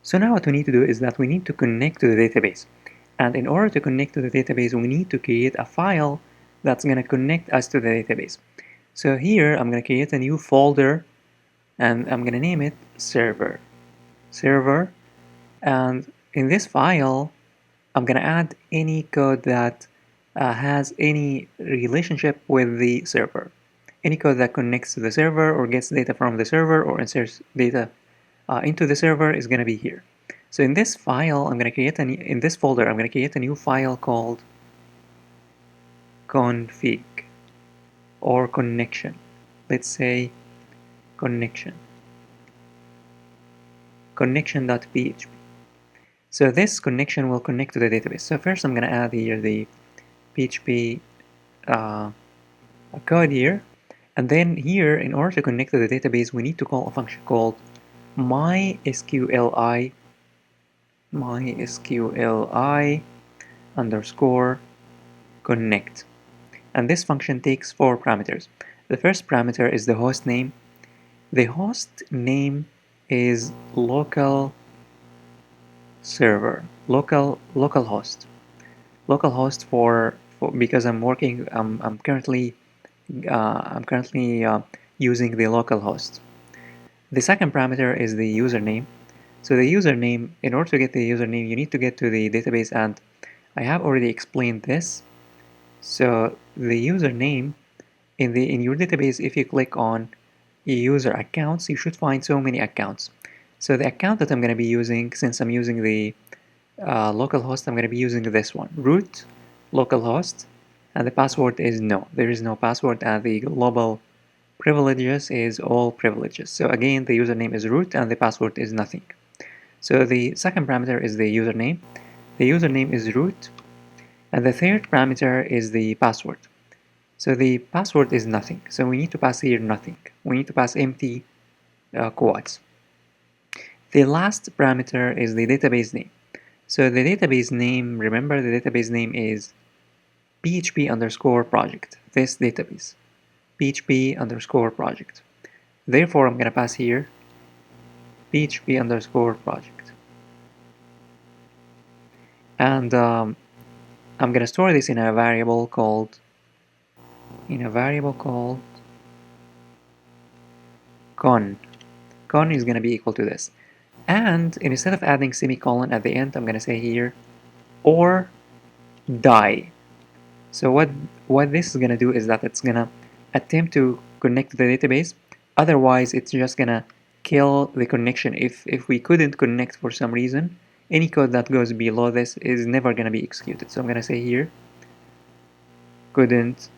So now what we need to do is that we need to connect to the database. And in order to connect to the database, we need to create a file that's going to connect us to the database. So here I'm going to create a new folder and I'm going to name it server. Server. And in this file, I'm going to add any code that has any relationship with the server. Any code that connects to the server or gets data from the server or inserts data into the server is going to be here. So in this file, I'm going to create in this folder, I'm going to create a new file called config or connection. Let's say connection. Connection.php. So this connection will connect to the database. So first I'm going to add here the PHP code here. And then here, in order to connect to the database, we need to call a function called mysqli underscore connect. And this function takes 4 parameters. The first parameter is the host name. The host name is local server, localhost. Localhost for because I'm currently using the localhost. The second parameter is the username. So the username, in order to get the username, you need to get to the database, and I have already explained this. So the username in your database, if you click on user accounts, you should find so many accounts. So the account that I'm going to be using, since I'm using the localhost, I'm going to be using this one, root localhost, and the password is no. There is no password, and the global privileges is all privileges. So again, the username is root and the password is nothing. So the second parameter is the username. The username is root, and the third parameter is the password. So the password is nothing. So we need to pass here nothing. We need to pass empty quotes. The last parameter is the database name. So the database name, remember the database name is PHP underscore project, this database, PHP underscore project. Therefore, I'm going to pass here PHP underscore project. And I'm going to store this in a variable called con. Con is going to be equal to this. And instead of adding semicolon at the end, I'm going to say here or die. So what this is going to do is that it's going to attempt to connect to the database. Otherwise, it's just going to kill the connection. If we couldn't connect for some reason, any code that goes below this is never going to be executed. So I'm going to say here couldn't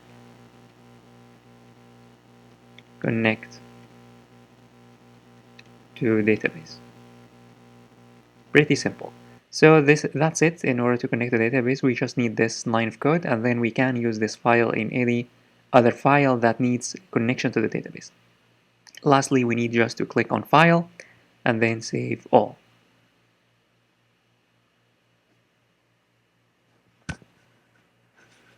connect to database. Pretty simple. So that's it. In order to connect to the database, we just need this line of code, and then we can use this file in any other file that needs connection to the database. Lastly, we need just to click on File and then Save All.